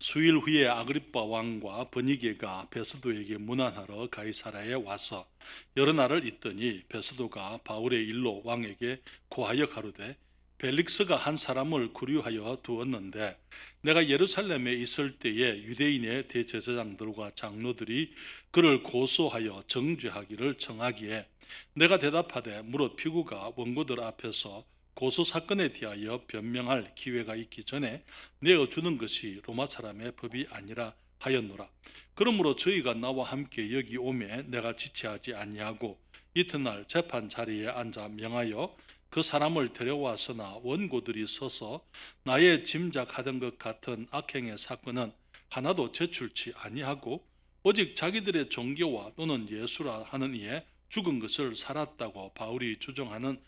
수일 후에 아그리빠 왕과 버니게가 베스도에게 문안하러 가이사랴에 와서 여러 날을 있더니 베스도가 바울의 일로 왕에게 고하여 가로되 벨릭스가 한 사람을 구류하여 두었는데 내가 예루살렘에 있을 때에 유대인의 대제사장들과 장로들이 그를 고소하여 정죄하기를 청하기에 내가 대답하되 무릇 피고가 원고들 앞에서 고소 사건에 대하여 변명할 기회가 있기 전에 내어주는 것이 로마 사람의 법이 아니라 하였노라. 그러므로 저희가 나와 함께 여기 오매 내가 지체하지 아니하고 이튿날 재판 자리에 앉아 명하여 그 사람을 데려왔으나 원고들이 서서 나의 짐작하던 것 같은 악행의 사건은 하나도 제출치 아니하고 오직 자기들의 종교와 또는 예수라 하는 이에 죽은 것을 살았다고 바울이 주장하는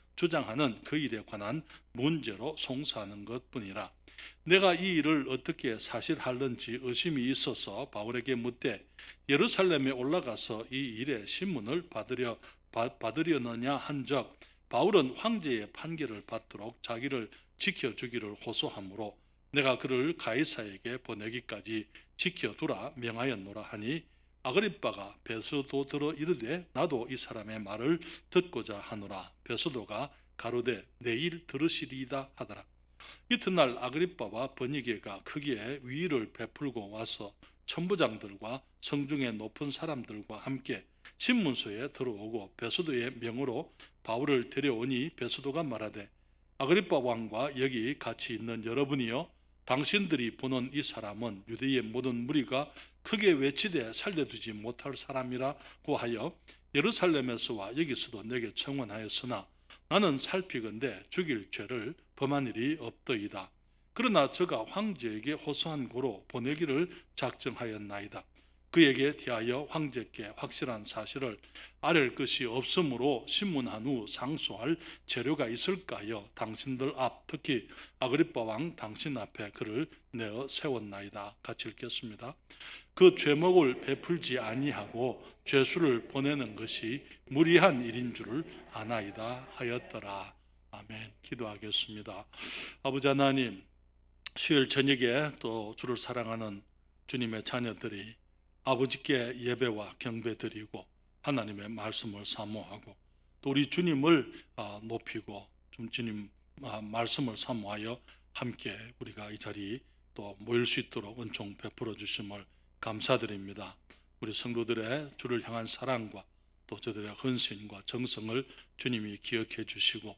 그 일에 관한 문제로 송사하는 것뿐이라. 내가 이 일을 어떻게 사실할는지 의심이 있어서 바울에게 묻되 예루살렘에 올라가서 이 일의 신문을 받으려느냐 한적 바울은 황제의 판결을 받도록 자기를 지켜주기를 호소하므로 내가 그를 가이사에게 보내기까지 지켜두라 명하였노라 하니 아그리빠가 베스도들어 이르되 나도 이 사람의 말을 듣고자 하노라. 베스도가 가로되 내일 들으시리이다 하더라. 이튿날 아그리빠와 버니게가 크게 위의를 베풀고 와서 천부장들과 성중의 높은 사람들과 함께 신문소에 들어오고 베스도의 명으로 바울을 데려오니 베스도가 말하되 아그리빠 왕과 여기 같이 있는 여러분이여 당신들이 보는 이 사람은 유대의 모든 무리가 크게 외치되 살려두지 못할 사람이라고 하여 예루살렘에서와 여기서도 내게 청원하였으나 나는 살피건대 죽일 죄를 범한 일이 없더이다. 그러나 저가 황제에게 호소한 고로 보내기를 작정하였나이다. 그에게 대하여 황제께 확실한 사실을 아랠 것이 없으므로 신문한 후 상소할 재료가 있을까요? 당신들 앞 특히 아그리빠 왕 당신 앞에 그를 내어 세웠나이다. 같이 읽겠습니다. 그 죄목을 베풀지 아니하고 죄수를 보내는 것이 무리한 일인 줄을 아나이다 하였더라. 아멘. 기도하겠습니다. 아버지 하나님, 수요일 저녁에 또 주를 사랑하는 주님의 자녀들이 아버지께 예배와 경배 드리고 하나님의 말씀을 사모하고 또 우리 주님을 높이고 좀 주님 말씀을 사모하여 함께 우리가 이 자리 또 모일 수 있도록 은총 베풀어 주심을 감사드립니다. 우리 성도들의 주를 향한 사랑과 또 저들의 헌신과 정성을 주님이 기억해 주시고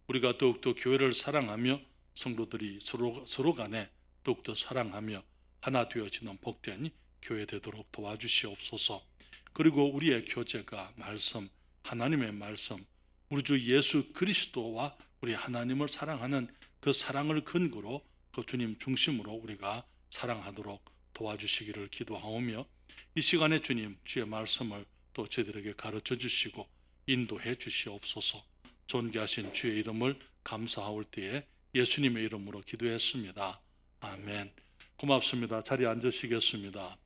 우리가 더욱더 교회를 사랑하며 성도들이 서로 간에 더욱더 사랑하며 하나 되어지는 복된 교회 되도록 도와주시옵소서. 그리고 우리의 교제가 말씀, 하나님의 말씀, 우리 주 예수 그리스도와 우리 하나님을 사랑하는 그 사랑을 근거로 그 주님 중심으로 우리가 사랑하도록 도와주시기를 기도하오며 이 시간에 주님 주의 말씀을 또 저희들에게 가르쳐 주시고 인도해 주시옵소서. 존귀하신 주의 이름을 감사하올 때에 예수님의 이름으로 기도했습니다. 아멘. 고맙습니다. 자리에 앉으시겠습니다.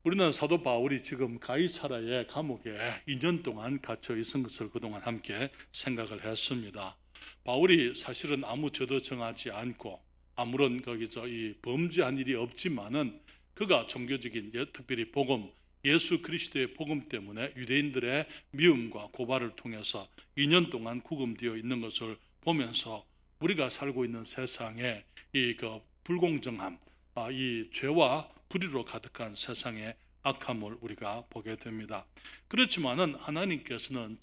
우리는 사도 바울이 지금 가이사랴의 감옥에 2년 동안 갇혀 있은 것을 그동안 함께 생각을 했습니다. 바울이 사실은 아무 죄도 정하지 않고 아무런 거기서 이 범죄한 일이 없지만은 그가 종교적인 특별히 복음 예수 그리스도의 복음 때문에 유대인들의 미움과 고발을 통해서 2년 동안 구금되어 있는 것을 보면서 우리가 살고 있는 세상에 이 불공정함, 이 죄와 불의로 가득한 세상의 악함을 우리가 보게 됩니다. 그렇지만은 하나님께서는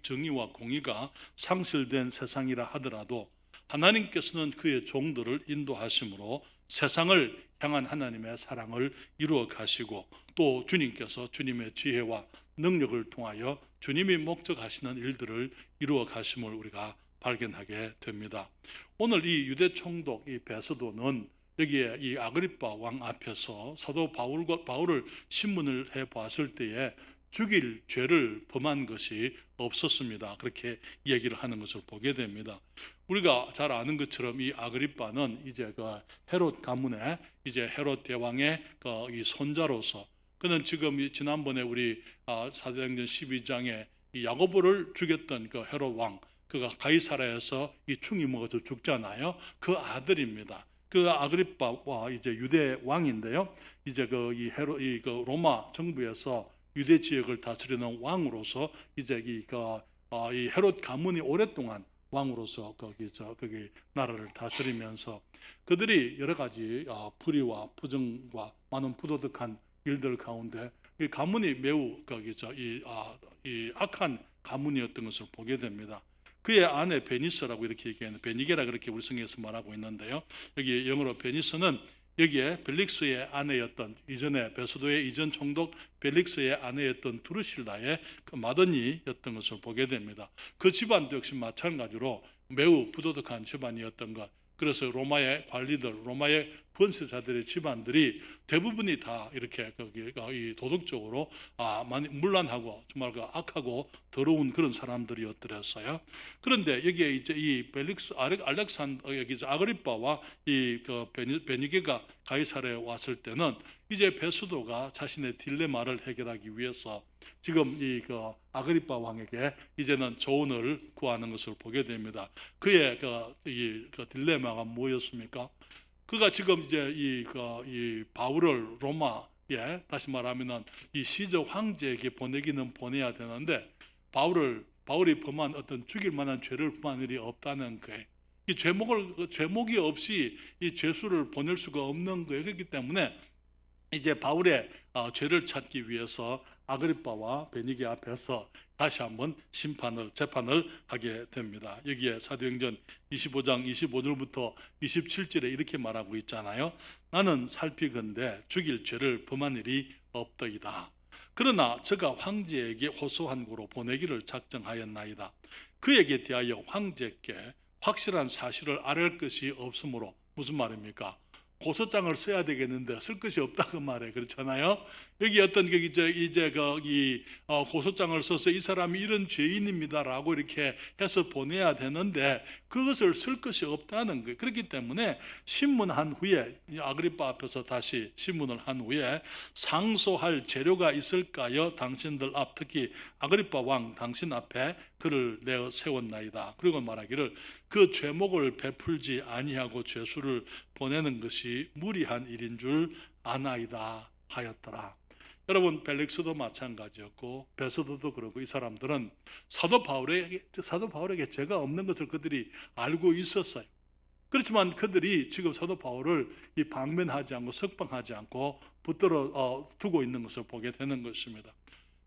정의와 공의가 상실된 세상이라 하더라도 하나님께서는 그의 종들을 인도하심으로 세상을 향한 하나님의 사랑을 이루어 가시고 또 주님께서 주님의 지혜와 능력을 통하여 주님이 목적하시는 일들을 이루어 가심을 우리가 발견하게 됩니다. 오늘 이 유대 총독 이 베스도는 여기에 이 아그리빠 왕 앞에서 사도 바울을 신문을 해 보았을 때에 죽일 죄를 범한 것이 없었습니다. 그렇게 얘기를 하는 것을 보게 됩니다. 우리가 잘 아는 것처럼 이 아그리빠는 이제 헤롯 가문의 이제 헤롯 대왕의 이 손자로서 그는 지금 지난번에 우리 사도행전 12장에 이 야고보를 죽였던 헤롯 왕 그가 가이사랴에서 이 충이 먹어서 죽잖아요. 그 아들입니다. 그 아그리빠와 이제 유대 왕인데요. 이제 그 로마 정부에서 유대 지역을 다스리는 왕으로서 이제 이 헤롯 가문이 오랫동안 왕으로서 거기 나라를 다스리면서 그들이 여러 가지 불의와 부정과 많은 부도덕한 일들 가운데 이 가문이 매우 이 악한 가문이었던 것을 보게 됩니다. 그의 아내 베니스라고 이렇게 얘기하는, 베니게라 그렇게 우리 성경에서 말하고 있는데요. 여기 영어로 베니스는 여기에 벨릭스의 아내였던, 이전에 베스도의 이전 총독 벨릭스의 아내였던 두루실라의 그 마더니였던 것을 보게 됩니다. 그 집안도 역시 마찬가지로 매우 부도덕한 집안이었던 것. 그래서 로마의 관리들, 로마의 권세자들의 집안들이 대부분이 다 이렇게 이 도덕적으로 많이 문란하고 정말 악하고 더러운 그런 사람들이었더랬어요. 그런데 여기에 이제 이 벨릭스 여기 아그리빠와 베니게가 가이사랴에 왔을 때는 이제 베스도가 자신의 딜레마를 해결하기 위해서 지금 아그리빠 왕에게 이제는 조언을 구하는 것을 보게 됩니다. 그의 딜레마가 뭐였습니까? 그가 지금 이제 이 바울을 로마에, 다시 말하면은 이 시저 황제에게 보내기는 보내야 되는데 바울이 범한 어떤 죽일 만한 죄를 범한 일이 없다는 거예요. 이 죄목이 없이 이 죄수를 보낼 수가 없는 거예요. 그렇기 때문에 이제 바울의 죄를 찾기 위해서 아그리빠와 베니게 앞에서 다시 한번 재판을 하게 됩니다. 여기에 사도행전 25장 25절부터 27절에 이렇게 말하고 있잖아요. 나는 살피건대 죽일 죄를 범한 일이 없더이다. 그러나 저가 황제에게 호소한 고로 보내기를 작정하였나이다. 그에게 대하여 황제께 확실한 사실을 아뢰을 것이 없으므로, 무슨 말입니까? 고소장을 써야 되겠는데 쓸 것이 없다고 말해. 그렇잖아요. 여기 어떤 고소장을 써서 이 사람이 이런 죄인입니다라고 이렇게 해서 보내야 되는데 그것을 쓸 것이 없다는 거예요. 그렇기 때문에 신문한 후에, 아그리빠 앞에서 다시 신문을 한 후에 상소할 재료가 있을까요? 당신들 앞, 특히 아그리빠 왕 당신 앞에 그를 내어 세웠나이다. 그리고 말하기를 그 죄목을 베풀지 아니하고 죄수를 보내는 것이 무리한 일인 줄 아나이다 하였더라. 여러분, 벨릭스도 마찬가지였고 베스도도 그러고 이 사람들은 사도 바울에게 죄가 없는 것을 그들이 알고 있었어요. 그렇지만 그들이 지금 사도 바울을 방면하지 않고 석방하지 않고 붙들어 두고 있는 것을 보게 되는 것입니다.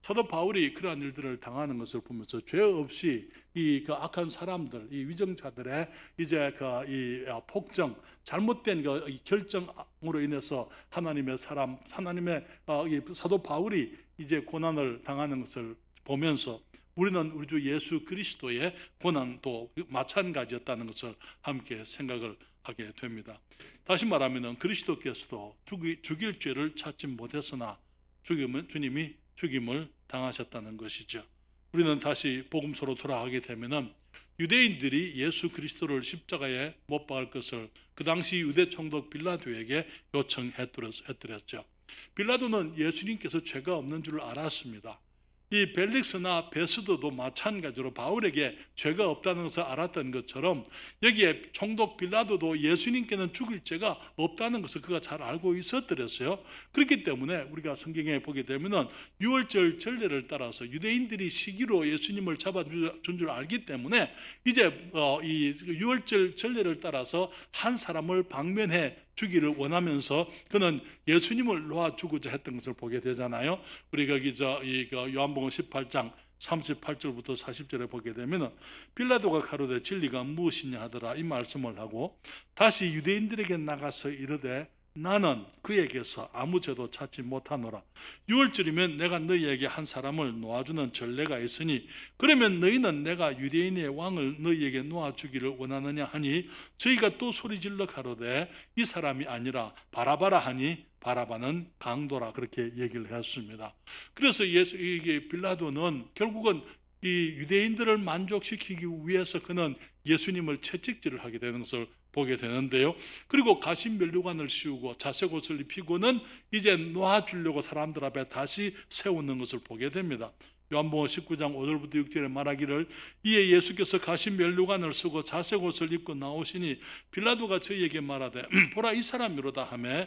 사도 바울이 그러한 일들을 당하는 것을 보면서 죄 없이 그 악한 사람들, 이 위정자들의 이제 이 폭정, 잘못된 결정으로 인해서 하나님의 사도 바울이 이제 고난을 당하는 것을 보면서 우리는 우리 주 예수 그리스도의 고난도 마찬가지였다는 것을 함께 생각을 하게 됩니다. 다시 말하면 그리스도께서도 죽일 죄를 찾지 못했으나 주님이 죽임을 당하셨다는 것이죠. 우리는 다시 복음서로 돌아가게 되면은 유대인들이 예수 그리스도를 십자가에 못 박을 것을 그 당시 유대 총독 빌라도에게 요청했더랬죠. 빌라도는 예수님께서 죄가 없는 줄 알았습니다. 이 벨릭스나 베스도도 마찬가지로 바울에게 죄가 없다는 것을 알았던 것처럼 여기에 총독 빌라도도 예수님께는 죽일 죄가 없다는 것을 그가 잘 알고 있었더랬어요. 그렇기 때문에 우리가 성경에 보게 되면은 유월절 전례를 따라서 유대인들이 시기로 예수님을 잡아준 줄 알기 때문에 이제 이 유월절 전례를 따라서 한 사람을 방면해 주기를 원하면서 그는 예수님을 놓아주고자 했던 것을 보게 되잖아요. 우리가 요한복음 18장 38절부터 40절에 보게 되면 빌라도가 가로되 진리가 무엇이냐 하더라 이 말씀을 하고 다시 유대인들에게 나가서 이르되 나는 그에게서 아무 죄도 찾지 못하노라. 6월절이면 내가 너희에게 한 사람을 놓아주는 전례가 있으니 그러면 너희는 내가 유대인의 왕을 너희에게 놓아주기를 원하느냐 하니 저희가 또 소리질러 가로되 이 사람이 아니라 바라바라 하니 바라바는 강도라 그렇게 얘기를 했습니다. 그래서 이게 빌라도는 결국은 이 유대인들을 만족시키기 위해서 그는 예수님을 채찍질을 하게 되는 것을 보게 되는데요. 그리고 가시면류관을 씌우고 자색 옷을 입히고는 이제 놓아주려고 사람들 앞에 다시 세우는 것을 보게 됩니다. 요한복음 19장 5절부터 6절에 말하기를 이에 예수께서 가신 면류관을 쓰고 자색 옷을 입고 나오시니 빌라도가 저희에게 말하되 보라 이 사람이로다 하며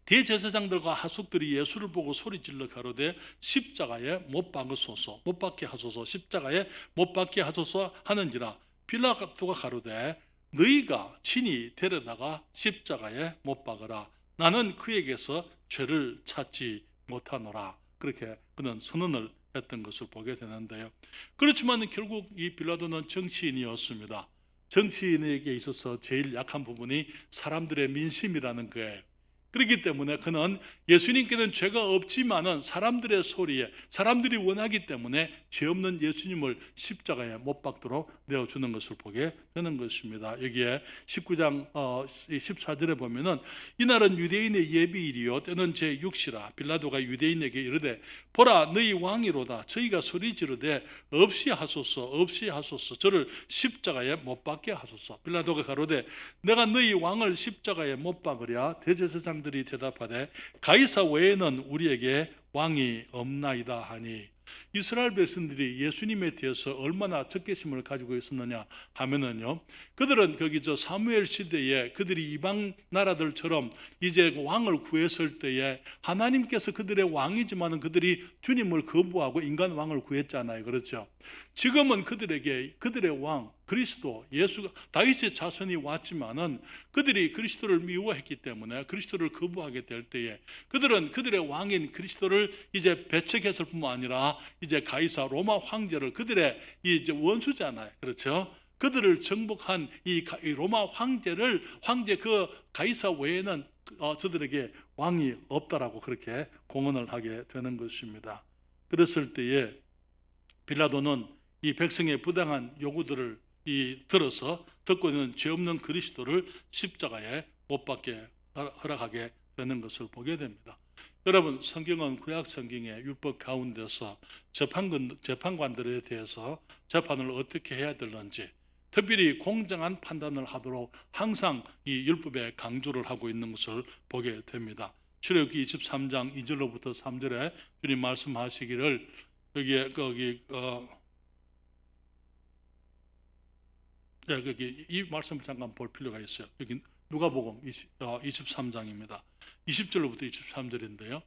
대제사장들과 하숙들이 예수를 보고 소리질러 가로되 십자가에 못 박으소서 못 박게 하소서 십자가에 못 박게 하소서 하는지라 빌라도가 가로되 너희가 친히 데려다가 십자가에 못 박으라 나는 그에게서 죄를 찾지 못하노라. 그렇게 그는 선언을 했던 것을 보게 되는데요. 그렇지만 결국 이 빌라도는 정치인이었습니다. 정치인에게 있어서 제일 약한 부분이 사람들의 민심이라는 거예요. 그렇기 때문에 그는 예수님께는 죄가 없지만은 사람들의 소리에 사람들이 원하기 때문에 죄 없는 예수님을 십자가에 못 박도록 내어주는 것을 보게 되는 것입니다. 여기에 19장 14절에 보면은 이날은 유대인의 예비일이요 때는 제6시라 빌라도가 유대인에게 이르되 보라 너희 왕이로다 저희가 소리 지르되 없이 하소서 없이 하소서 저를 십자가에 못 박게 하소서. 빌라도가 가로되 내가 너희 왕을 십자가에 못 박으랴. 대제사장들이 대답하되 가이사 외에는 우리에게 왕이 없나이다 하니 이스라엘 백성들이 예수님에 대해서 얼마나 적개심을 가지고 있었느냐 하면은요, 그들은 거기 사무엘 시대에 그들이 이방 나라들처럼 이제 왕을 구했을 때에 하나님께서 그들의 왕이지만은 그들이 주님을 거부하고 인간 왕을 구했잖아요. 그렇죠? 지금은 그들에게 그들의 왕 그리스도 예수가 다윗의 자손이 왔지만은 그들이 그리스도를 미워했기 때문에 그리스도를 거부하게 될 때에 그들은 그들의 왕인 그리스도를 이제 배척했을 뿐만 아니라 이제 가이사 로마 황제를 그들의 이제 원수잖아요. 그렇죠? 그들을 정복한 이 로마 황제 그 가이사 외에는 저들에게 왕이 없다라고 그렇게 공언을 하게 되는 것입니다. 그랬을 때에 빌라도는 이 백성의 부당한 요구들을 들어서 듣고 있는 죄 없는 그리스도를 십자가에 못 박게 허락하게 되는 것을 보게 됩니다. 여러분, 성경은 구약 성경의 율법 가운데서 재판관들에 대해서 재판을 어떻게 해야 되는지 특별히 공정한 판단을 하도록 항상 이 율법에 강조를 하고 있는 것을 보게 됩니다. 출애굽기 23장 2절로부터 3절에 주님 말씀하시기를 여기 이 말씀을 잠깐 볼 필요가 있어요. 여기 누가복음 23장입니다. 20절로부터 23절인데요.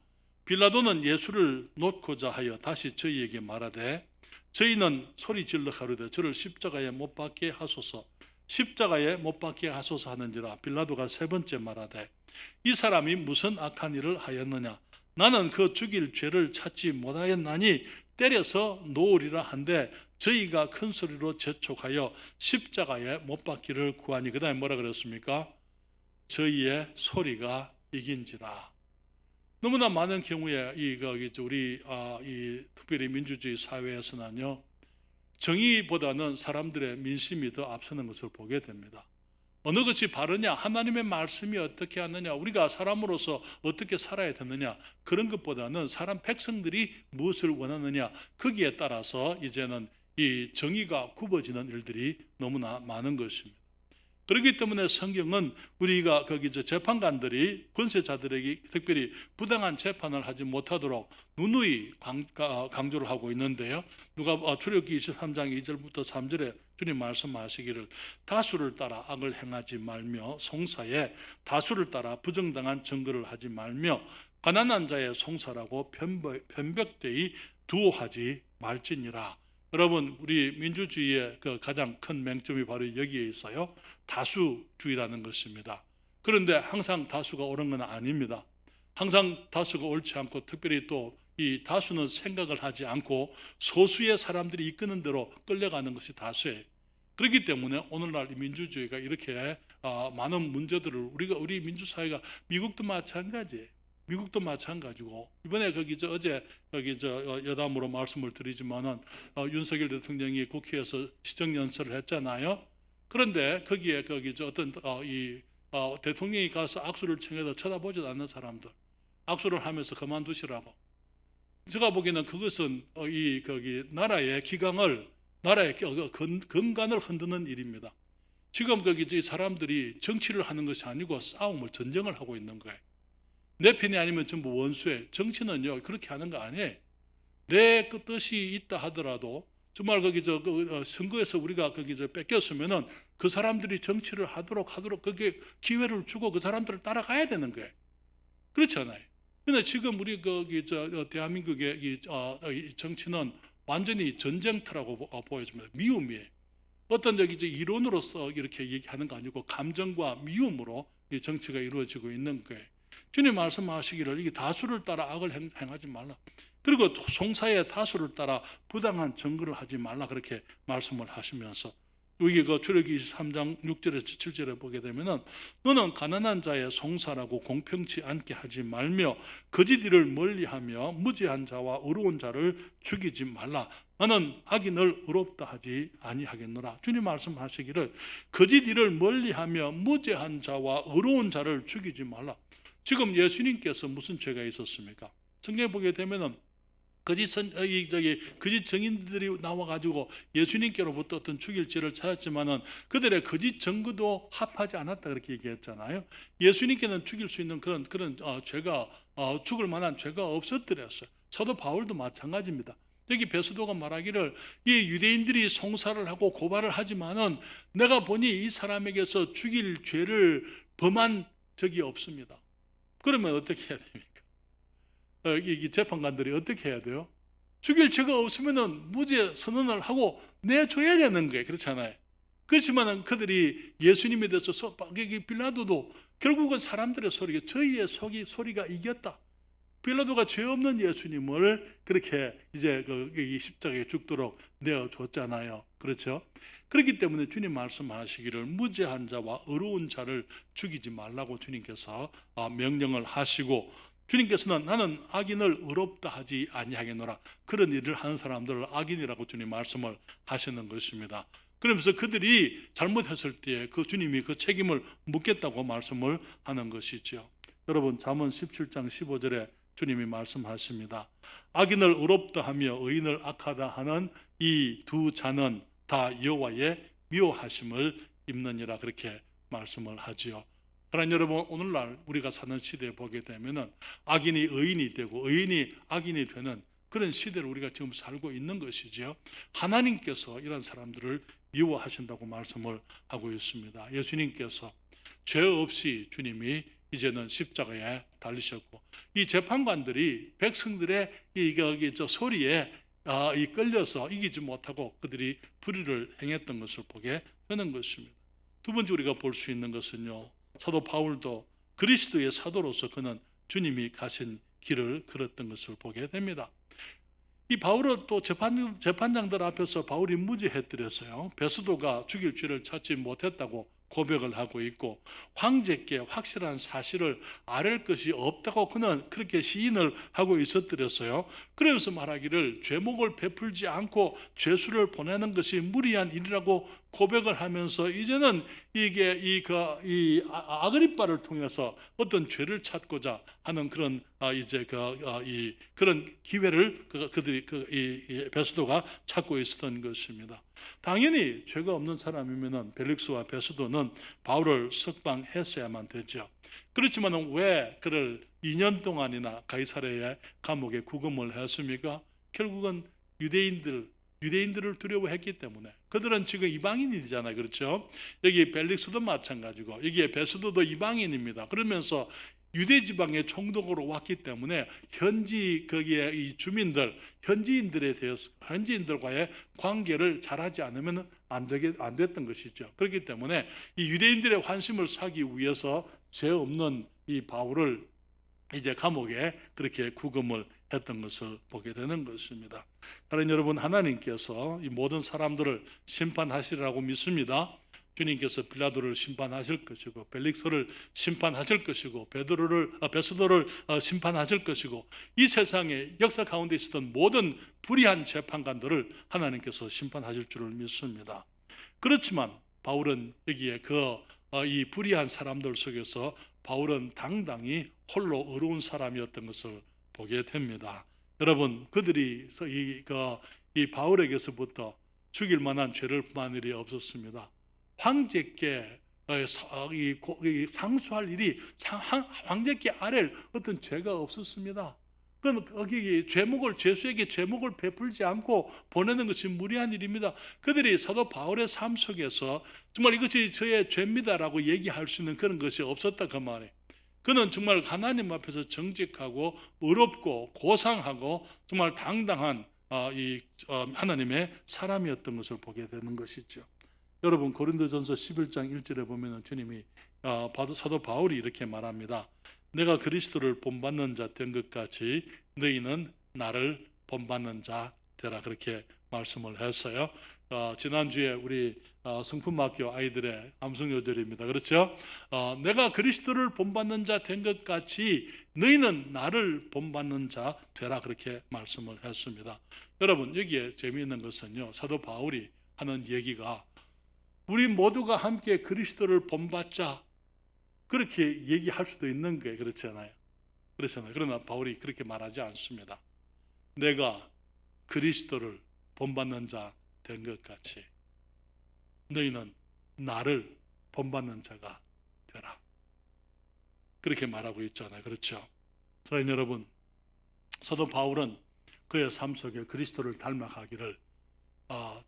빌라도는 예수를 놓고자 하여 다시 저희에게 말하되 저희는 소리 질러 가로되 저를 십자가에 못 박게 하소서 십자가에 못 박게 하소서 하는지라. 빌라도가 세 번째 말하되 이 사람이 무슨 악한 일을 하였느냐 나는 그 죽일 죄를 찾지 못하였나니 때려서 놓으리라 한데 저희가 큰 소리로 재촉하여 십자가에 못 박기를 구하니. 그 다음에 뭐라 그랬습니까? 저희의 소리가 이긴지라. 너무나 많은 경우에 우리 특별히 민주주의 사회에서는요, 정의보다는 사람들의 민심이 더 앞서는 것을 보게 됩니다. 어느 것이 바르냐, 하나님의 말씀이 어떻게 하느냐, 우리가 사람으로서 어떻게 살아야 되느냐, 그런 것보다는 사람 백성들이 무엇을 원하느냐, 거기에 따라서 이제는 이 정의가 굽어지는 일들이 너무나 많은 것입니다. 그렇기 때문에 성경은 우리가 재판관들이 권세자들에게 특별히 부당한 재판을 하지 못하도록 누누이 강조를 하고 있는데요. 출애굽기 23장 2절부터 3절에 주님 말씀하시기를 다수를 따라 악을 행하지 말며 송사에 다수를 따라 부정당한 증거를 하지 말며 가난한 자의 송사라고 편벽되이 두어하지 말지니라. 여러분, 우리 민주주의의 그 가장 큰 맹점이 바로 여기에 있어요. 다수주의라는 것입니다. 그런데 항상 다수가 옳은 건 아닙니다. 항상 다수가 옳지 않고 특별히 또 이 다수는 생각을 하지 않고 소수의 사람들이 이끄는 대로 끌려가는 것이 다수예요. 그렇기 때문에 오늘날 민주주의가 이렇게 많은 문제들을 우리 민주사회가 미국도 마찬가지예요. 미국도 마찬가지고 이번에 어제 여담으로 말씀을 드리지만은 윤석열 대통령이 국회에서 시정연설을 했잖아요. 그런데 거기에 어떤 대통령이 가서 악수를 청해도 쳐다보지도 않는 사람들 악수를 하면서 그만두시라고. 제가 보기에는 그것은 나라의 기강을 나라의 건강을 흔드는 일입니다. 지금 이 사람들이 정치를 하는 것이 아니고 전쟁을 하고 있는 거예요. 내 편이 아니면 전부 원수예요. 정치는요 그렇게 하는 거 아니에요. 내 그 뜻이 있다 하더라도 정말 거기 선거에서 우리가 거기 뺏겼으면은 그 사람들이 정치를 하도록 그게 기회를 주고 그 사람들을 따라가야 되는 거예요. 그렇잖아요. 근데 지금 우리 거기 대한민국의 이 정치는 완전히 전쟁터라고 보여집니다. 미움이에요. 어떤 이론으로서 이렇게 얘기하는 거 아니고 감정과 미움으로 이 정치가 이루어지고 있는 거예요. 주님 말씀하시기를 이게 다수를 따라 악을 행하지 말라. 그리고 송사의 다수를 따라 부당한 증거를 하지 말라 그렇게 말씀을 하시면서 여기 그 출애굽기 23장 6절에서 7절에 보게 되면은 너는 가난한 자의 송사라고 공평치 않게 하지 말며 거짓 일을 멀리하며 무죄한 자와 의로운 자를 죽이지 말라. 나는 악인을 의롭다 하지 아니하겠노라. 주님 말씀하시기를 거짓 일을 멀리하며 무죄한 자와 의로운 자를 죽이지 말라. 지금 예수님께서 무슨 죄가 있었습니까? 성경에 보게 되면은 거짓 증인들이 나와가지고 예수님께로부터 어떤 죽일 죄를 찾았지만은 그들의 거짓 증거도 합하지 않았다 그렇게 얘기했잖아요. 예수님께는 죽일 수 있는 그런 죄가 죽을 만한 죄가 없었더랬어요. 사도 바울도 마찬가지입니다. 여기 베스도가 말하기를 이 유대인들이 송사를 하고 고발을 하지만은 내가 보니 이 사람에게서 죽일 죄를 범한 적이 없습니다. 그러면 어떻게 해야 됩니까? 이 재판관들이 어떻게 해야 돼요? 죽일 죄가 없으면은 무죄 선언을 하고 내줘야 되는 거예요. 그렇잖아요. 그렇지만은 그들이 예수님에 대해서 빌라도도 결국은 사람들의 소리가 저희의 소리가 이겼다. 빌라도가 죄 없는 예수님을 그렇게 이제 이 십자가에 죽도록 내어줬잖아요. 그렇죠? 그렇기 때문에 주님 말씀하시기를 무죄한 자와 의로운 자를 죽이지 말라고 주님께서 명령을 하시고 주님께서는 나는 악인을 의롭다 하지 아니하겠노라. 그런 일을 하는 사람들을 악인이라고 주님 말씀을 하시는 것입니다. 그러면서 그들이 잘못했을 때 그 주님이 그 책임을 묻겠다고 말씀을 하는 것이죠. 여러분 잠언 17장 15절에 주님이 말씀하십니다. 악인을 의롭다 하며 의인을 악하다 하는 이 두 자는 다 여호와의 미워하심을 입느니라 그렇게 말씀을 하지요. 그러나 여러분 오늘날 우리가 사는 시대에 보게 되면은 악인이 의인이 되고 의인이 악인이 되는 그런 시대를 우리가 지금 살고 있는 것이죠. 하나님께서 이런 사람들을 미워하신다고 말씀을 하고 있습니다. 예수님께서 죄 없이 주님이 이제는 십자가에 달리셨고 이 재판관들이 백성들의 소리에 끌려서 이기지 못하고 그들이 불의를 행했던 것을 보게 되는 것입니다. 두 번째 우리가 볼 수 있는 것은요. 사도 바울도 그리스도의 사도로서 그는 주님이 가신 길을 걸었던 것을 보게 됩니다. 이 바울은 또 재판장들 앞에서 바울이 무죄해드렸어요. 베스도가 죽일 죄를 찾지 못했다고 고백을 하고 있고 황제께 확실한 사실을 아랠 것이 없다고 그는 그렇게 시인을 하고 있었더랬어요. 그러면서 말하기를 죄목을 베풀지 않고 죄수를 보내는 것이 무리한 일이라고 고백을 하면서 이제는 이 아그리빠를 통해서 어떤 죄를 찾고자 하는 그런 그런 기회를 그들이 이 베스도가 찾고 있었던 것입니다. 당연히 죄가 없는 사람이면은 벨릭스와 베스도는 바울을 석방했어야만 되죠. 그렇지만 왜 그를 2년 동안이나 가이사랴의 감옥에 구금을 했습니까? 결국은 유대인들을 두려워했기 때문에. 그들은 지금 이방인이잖아요. 그렇죠? 여기 벨릭스도 마찬가지고 여기에 베스도도 이방인입니다. 그러면서 유대 지방의 총독으로 왔기 때문에 현지 거기에 이 주민들, 현지인들과의 관계를 잘하지 않으면 안 됐던 것이죠. 그렇기 때문에 이 유대인들의 환심을 사기 위해서 죄 없는 이 바울을 이제 감옥에 그렇게 구금을 했던 것을 보게 되는 것입니다. 다른 여러분, 하나님께서 이 모든 사람들을 심판하시리라고 믿습니다. 주님께서 빌라도를 심판하실 것이고 벨릭스를 심판하실 것이고 베스도를 심판하실 것이고 이 세상의 역사 가운데 있었던 모든 불의한 재판관들을 하나님께서 심판하실 줄을 믿습니다. 그렇지만 바울은 여기에 이 불의한 사람들 속에서 바울은 당당히 홀로 의로운 사람이었던 것을 보게 됩니다. 여러분, 그들이 이 바울에게서부터 죽일 만한 죄를 범한 일이 없었습니다. 황제께 상수할 일이 황제께 아랠 어떤 죄가 없었습니다. 그건 거기 죄수에게 죄목을 베풀지 않고 보내는 것이 무리한 일입니다. 그들이 사도 바울의 삶 속에서 정말 이것이 저의 죄입니다라고 얘기할 수 있는 그런 것이 없었다 그 말이에요. 그는 정말 하나님 앞에서 정직하고 의롭고 고상하고 정말 당당한 하나님의 사람이었던 것을 보게 되는 것이죠. 여러분 고린도전서 11장 1절에 보면 주님이 사도 바울이 이렇게 말합니다. 내가 그리스도를 본받는 자 된 것 같이 너희는 나를 본받는 자 되라, 그렇게 말씀을 했어요. 지난주에 우리 성품학교 아이들의 암송요절입니다. 그렇죠? 내가 그리스도를 본받는 자 된 것 같이 너희는 나를 본받는 자 되라, 그렇게 말씀을 했습니다. 여러분 여기에 재미있는 것은요, 사도 바울이 하는 얘기가 우리 모두가 함께 그리스도를 본받자, 그렇게 얘기할 수도 있는 거예요. 그렇잖아요. 그러나 바울이 그렇게 말하지 않습니다. 내가 그리스도를 본받는 자 된 것 같이 너희는 나를 본받는 자가 되라, 그렇게 말하고 있잖아요. 그렇죠? 사랑하는 여러분, 사도 바울은 그의 삶 속에 그리스도를 닮아가기를,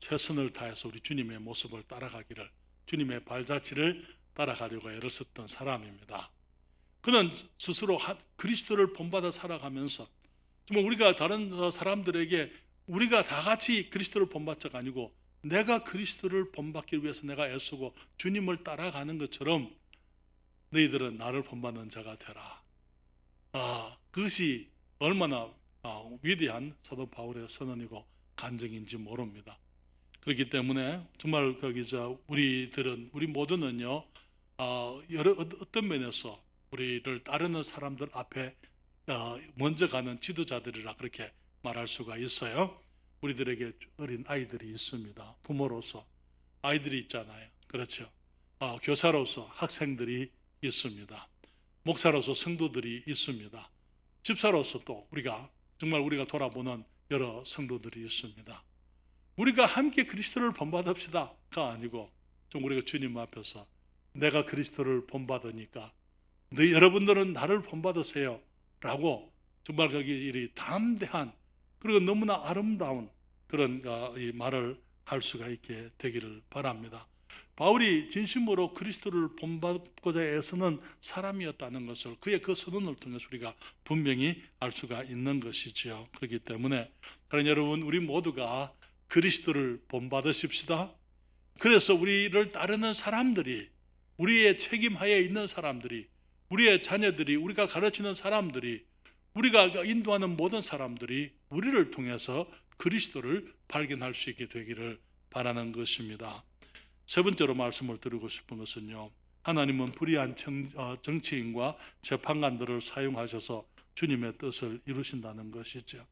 최선을 다해서 우리 주님의 모습을 따라가기를, 주님의 발자취를 따라가려고 애를 썼던 사람입니다. 그는 스스로 그리스도를 본받아 살아가면서 정말 우리가 다른 사람들에게 우리가 다 같이 그리스도를 본받자가 아니고 내가 그리스도를 본받기 위해서 내가 애쓰고 주님을 따라가는 것처럼 너희들은 나를 본받는 자가 되라. 그것이 얼마나 위대한 사도 바울의 선언이고 간증인지 모릅니다. 그렇기 때문에 정말 우리 모두는요, 어떤 면에서 우리를 따르는 사람들 앞에 먼저 가는 지도자들이라 그렇게 말할 수가 있어요. 우리들에게 어린 아이들이 있습니다. 부모로서 아이들이 있잖아요. 그렇죠? 교사로서 학생들이 있습니다. 목사로서 성도들이 있습니다. 집사로서 또 우리가 돌아보는 여러 성도들이 있습니다. 우리가 함께 그리스도를 본받읍시다가 아니고 좀 우리가 주님 앞에서 내가 그리스도를 본받으니까 여러분들은 나를 본받으세요 라고 정말 거기 담대한 그리고 너무나 아름다운 그런 이 말을 할 수가 있게 되기를 바랍니다. 바울이 진심으로 그리스도를 본받고자 애쓰는 사람이었다는 것을 그의 그 선언을 통해서 우리가 분명히 알 수가 있는 것이지요. 그렇기 때문에 여러분, 우리 모두가 그리스도를 본받으십시다. 그래서 우리를 따르는 사람들이, 우리의 책임하에 있는 사람들이, 우리의 자녀들이, 우리가 가르치는 사람들이, 우리가 인도하는 모든 사람들이 우리를 통해서 그리스도를 발견할 수 있게 되기를 바라는 것입니다. 세 번째로 말씀을 드리고 싶은 것은요, 하나님은 불의한 정치인과 재판관들을 사용하셔서 주님의 뜻을 이루신다는 것이죠.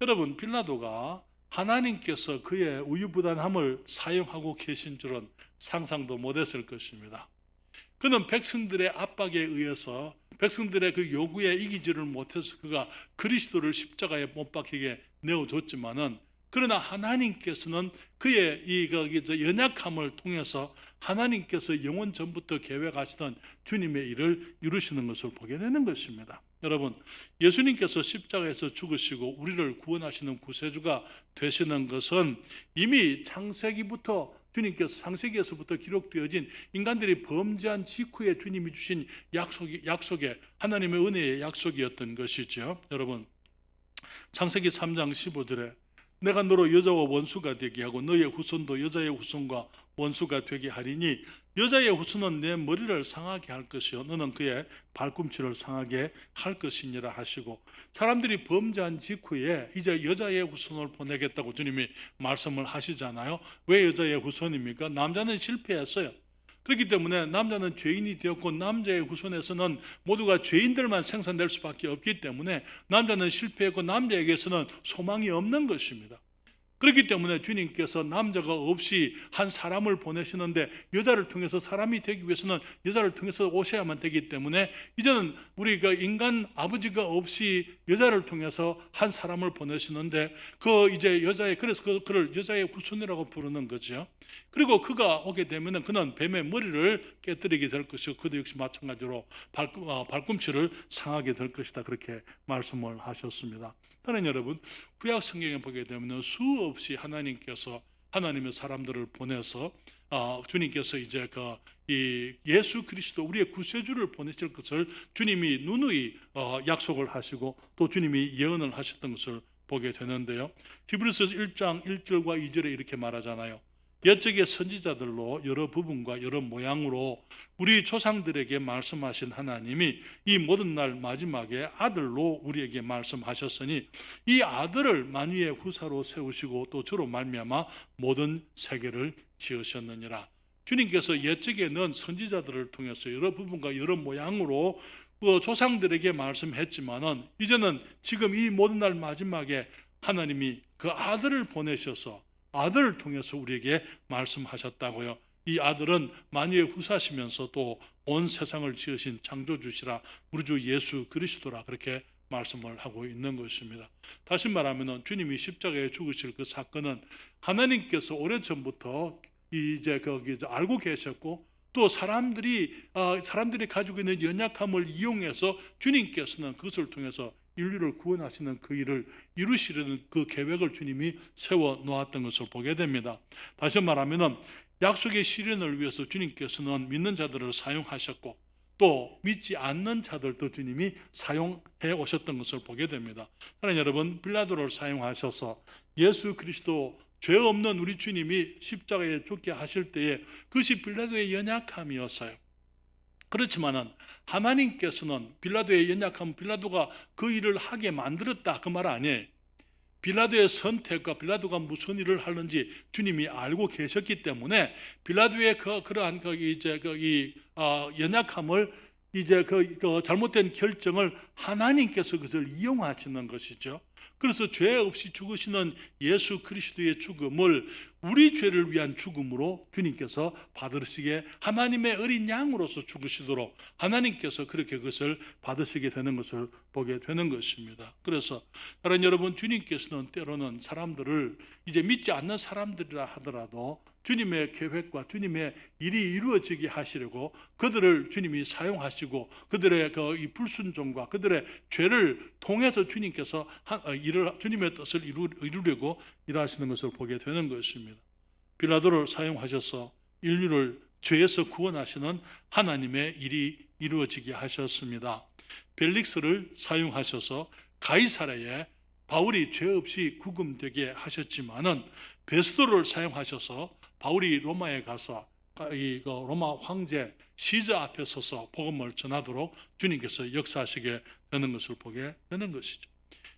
여러분, 빌라도가 하나님께서 그의 우유부단함을 사용하고 계신 줄은 상상도 못했을 것입니다. 그는 백성들의 압박에 의해서 백성들의 그 요구에 이기지를 못해서 그가 그리스도를 십자가에 못 박히게 내어줬지만은, 그러나 하나님께서는 그의 이 연약함을 통해서 하나님께서 영원 전부터 계획하시던 주님의 일을 이루시는 것을 보게 되는 것입니다. 여러분, 예수님께서 십자가에서 죽으시고 우리를 구원하시는 구세주가 되시는 것은 이미 창세기에서부터 기록되어진 인간들이 범죄한 직후에 주님이 주신 약속의 하나님의 은혜의 약속이었던 것이죠. 여러분, 창세기 3장 15절에 내가 너로 여자와 원수가 되게 하고 너의 후손도 여자의 후손과 원수가 되게 하리니 여자의 후손은 내 머리를 상하게 할 것이요 너는 그의 발꿈치를 상하게 할 것이니라 하시고, 사람들이 범죄한 직후에 이제 여자의 후손을 보내겠다고 주님이 말씀을 하시잖아요. 왜 여자의 후손입니까? 남자는 실패했어요. 그렇기 때문에 남자는 죄인이 되었고 남자의 후손에서는 모두가 죄인들만 생산될 수밖에 없기 때문에 남자는 실패했고 남자에게서는 소망이 없는 것입니다. 그렇기 때문에 주님께서 남자가 없이 한 사람을 보내시는데 여자를 통해서 사람이 되기 위해서는 여자를 통해서 오셔야만 되기 때문에 이제는 우리가 인간 아버지가 없이 여자를 통해서 한 사람을 보내시는데 이제 그래서 그를 여자의 후손이라고 부르는 거죠. 그리고 그가 오게 되면은 그는 뱀의 머리를 깨뜨리게 될 것이고 그도 역시 마찬가지로 발꿈치를 상하게 될 것이다. 그렇게 말씀을 하셨습니다. 다른 여러분, 구약 성경에 보게 되면 수없이 하나님께서 하나님의 사람들을 보내서 주님께서 이제 이 예수 그리스도 우리의 구세주를 보내실 것을 주님이 누누이 약속을 하시고 또 주님이 예언을 하셨던 것을 보게 되는데요. 히브리서 1장 1절과 2절에 이렇게 말하잖아요. 옛적의 선지자들로 여러 부분과 여러 모양으로 우리 조상들에게 말씀하신 하나님이 이 모든 날 마지막에 아들로 우리에게 말씀하셨으니 이 아들을 만유의 후사로 세우시고 또 저로 말미암아 모든 세계를 지으셨느니라. 주님께서 옛적에는 선지자들을 통해서 여러 부분과 여러 모양으로 조상들에게 말씀했지만은 이제는 지금 이 모든 날 마지막에 하나님이 그 아들을 보내셔서 아들을 통해서 우리에게 말씀하셨다고요. 이 아들은 만유의 후사시면서 또 온 세상을 지으신 창조주시라 우리 주 예수 그리스도라 그렇게 말씀을 하고 있는 것입니다. 다시 말하면 주님이 십자가에 죽으실 그 사건은 하나님께서 오래전부터 이제 거기 알고 계셨고 또 사람들이 가지고 있는 연약함을 이용해서 주님께서는 그것을 통해서 인류를 구원하시는 그 일을 이루시려는 그 계획을 주님이 세워 놓았던 것을 보게 됩니다. 다시 말하면 약속의 실현을 위해서 주님께서는 믿는 자들을 사용하셨고 또 믿지 않는 자들도 주님이 사용해 오셨던 것을 보게 됩니다. 하나님 여러분, 빌라도를 사용하셔서 예수 그리스도 죄 없는 우리 주님이 십자가에 죽게 하실 때에 그것이 빌라도의 연약함이었어요. 그렇지만은 하나님께서는 빌라도의 연약함, 빌라도가 그 일을 하게 만들었다 그 말 아니에요. 빌라도의 선택과 빌라도가 무슨 일을 하는지 주님이 알고 계셨기 때문에 빌라도의 그러한 연약함을 이제 잘못된 결정을 하나님께서 그것을 이용하시는 것이죠. 그래서 죄 없이 죽으시는 예수 그리스도의 죽음을 우리 죄를 위한 죽음으로 주님께서 받으시게 하나님의 어린 양으로서 죽으시도록 하나님께서 그렇게 그것을 받으시게 되는 것을 보게 되는 것입니다. 그래서 다른 여러분, 주님께서는 때로는 사람들을 이제 믿지 않는 사람들이라 하더라도 주님의 계획과 주님의 일이 이루어지게 하시려고 그들을 주님이 사용하시고 그들의 이 불순종과 그들의 죄를 통해서 주님께서 주님의 뜻을 이루려고 일하시는 것을 보게 되는 것입니다. 빌라도를 사용하셔서 인류를 죄에서 구원하시는 하나님의 일이 이루어지게 하셨습니다. 벨릭스를 사용하셔서 가이사랴에 바울이 죄 없이 구금되게 하셨지만은 베스도를 사용하셔서 바울이 로마에 가서 로마 황제 시저 앞에 서서 복음을 전하도록 주님께서 역사하시게 되는 것을 보게 되는 것이죠.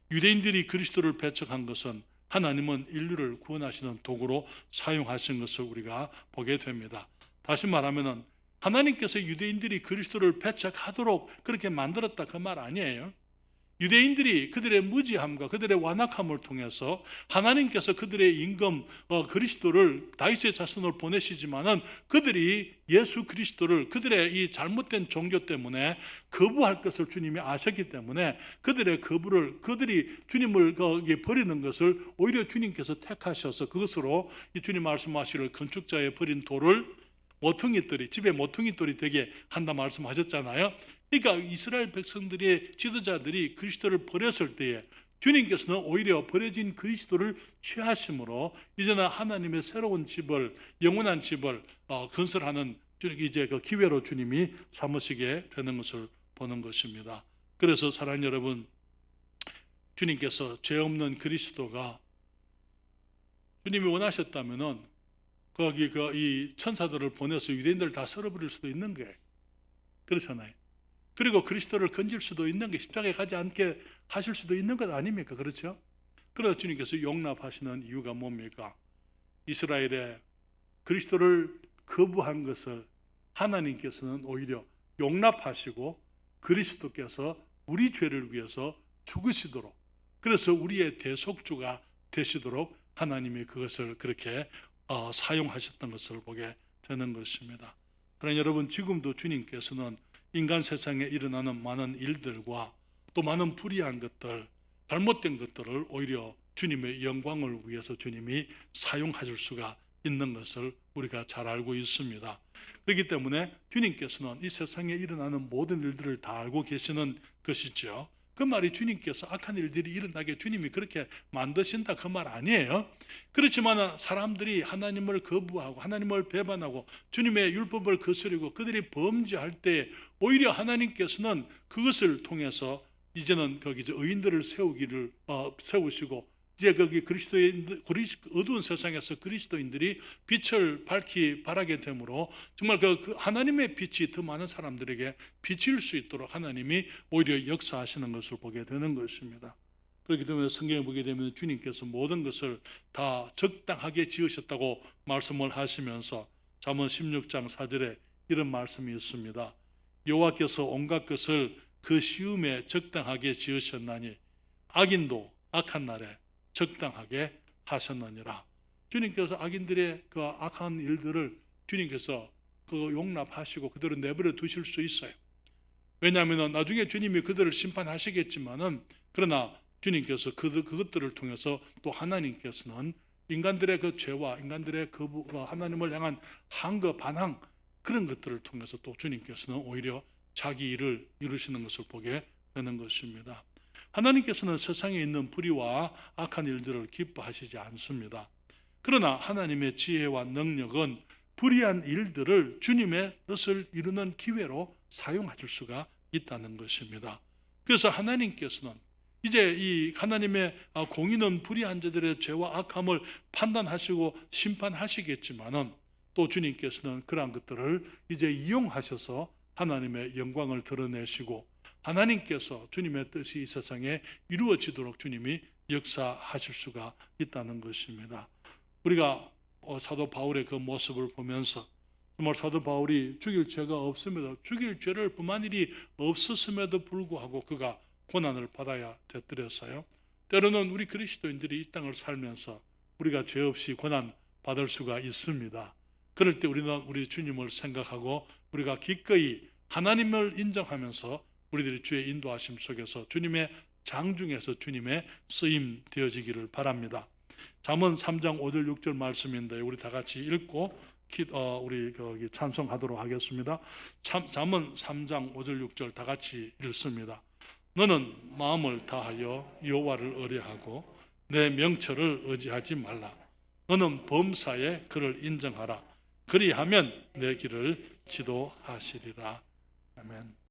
유대인들이 그리스도를 배척한 것은 하나님은 인류를 구원하시는 도구로 사용하신 것을 우리가 보게 됩니다. 다시 말하면 하나님께서 유대인들이 그리스도를 배척하도록 그렇게 만들었다 그 말 아니에요. 유대인들이 그들의 무지함과 그들의 완악함을 통해서 하나님께서 그들의 임금 그리스도를 다윗의 자손을 보내시지만은 그들이 예수 그리스도를 그들의 이 잘못된 종교 때문에 거부할 것을 주님이 아셨기 때문에 그들이 주님을 버리는 것을 오히려 주님께서 택하셔서 그것으로 이 주님 말씀하시를 건축자의 버린 돌을 집에 모퉁이돌이 되게 한다 말씀하셨잖아요. 그러니까 이스라엘 백성들의 지도자들이 그리스도를 버렸을 때에 주님께서는 오히려 버려진 그리스도를 취하심으로 이제는 하나님의 새로운 집을 영원한 집을 건설하는 이제 그 기회로 주님이 삼으시게 되는 것을 보는 것입니다. 그래서 사랑하는 여러분, 주님께서 죄 없는 그리스도가 주님이 원하셨다면은 거기 이 천사들을 보내서 유대인들을 다 썰어버릴 수도 있는 거예요. 그렇잖아요. 그리고 그리스도를 건질 수도 있는 게 십자가에 가지 않게 하실 수도 있는 것 아닙니까? 그렇죠? 그래서 주님께서 용납하시는 이유가 뭡니까? 이스라엘의 그리스도를 거부한 것을 하나님께서는 오히려 용납하시고 그리스도께서 우리 죄를 위해서 죽으시도록, 그래서 우리의 대속주가 되시도록 하나님이 그것을 그렇게 사용하셨던 것을 보게 되는 것입니다. 그러나 여러분, 지금도 주님께서는 인간 세상에 일어나는 많은 일들과 또 많은 불의한 것들, 잘못된 것들을 오히려 주님의 영광을 위해서 주님이 사용하실 수가 있는 것을 우리가 잘 알고 있습니다. 그렇기 때문에 주님께서는 이 세상에 일어나는 모든 일들을 다 알고 계시는 것이죠. 그 말이 주님께서 악한 일들이 일어나게 주님이 그렇게 만드신다 그 말 아니에요. 그렇지만 사람들이 하나님을 거부하고 하나님을 배반하고 주님의 율법을 거스르고 그들이 범죄할 때 오히려 하나님께서는 그것을 통해서 이제는 거기 의인들을 세우시고 이제 거기 어두운 세상에서 그리스도인들이 빛을 발하게 되므로 정말 그 하나님의 빛이 더 많은 사람들에게 비칠 수 있도록 하나님이 오히려 역사하시는 것을 보게 되는 것입니다. 그렇기 때문에 성경에 보게 되면 주님께서 모든 것을 다 적당하게 지으셨다고 말씀을 하시면서 잠언 16장 4절에 이런 말씀이 있습니다. 여호와께서 온갖 것을 그 시음에 적당하게 지으셨나니 악인도 악한 날에 적당하게 하셨느니라. 주님께서 악인들의 그 악한 일들을 주님께서 용납하시고 그들을 내버려 두실 수 있어요. 왜냐하면 나중에 주님이 그들을 심판하시겠지만은 그러나 주님께서 그것들을 통해서 또 하나님께서는 인간들의 그 죄와 인간들의 하나님을 향한 항거 반항 그런 것들을 통해서 또 주님께서는 오히려 자기 일을 이루시는 것을 보게 되는 것입니다. 하나님께서는 세상에 있는 불의와 악한 일들을 기뻐하시지 않습니다. 그러나 하나님의 지혜와 능력은 불의한 일들을 주님의 뜻을 이루는 기회로 사용하실 수가 있다는 것입니다. 그래서 하나님께서는 이제 이 하나님의 공의는 불의한 자들의 죄와 악함을 판단하시고 심판하시겠지만은 또 주님께서는 그러한 것들을 이제 이용하셔서 하나님의 영광을 드러내시고 하나님께서 주님의 뜻이 이 세상에 이루어지도록 주님이 역사하실 수가 있다는 것입니다. 우리가 사도 바울의 그 모습을 보면서 정말 사도 바울이 죽일 죄가 없음에도 죽일 죄를 범한 일이 없었음에도 불구하고 그가 고난을 받아야 됐더랬어요. 때로는 우리 그리스도인들이 이 땅을 살면서 우리가 죄 없이 고난 받을 수가 있습니다. 그럴 때 우리는 우리 주님을 생각하고 우리가 기꺼이 하나님을 인정하면서 우리들이 주의 인도하심 속에서 주님의 장중에서 주님의 쓰임 되어지기를 바랍니다. 잠언 3장 5절 6절 말씀인데 우리 다 같이 읽고 우리 거기 찬송하도록 하겠습니다. 잠언 3장 5절 6절 다 같이 읽습니다. 너는 마음을 다하여 여호와를 의뢰하고 내 명철을 의지하지 말라. 너는 범사에 그를 인정하라. 그리하면 내 길을 지도하시리라. 아멘.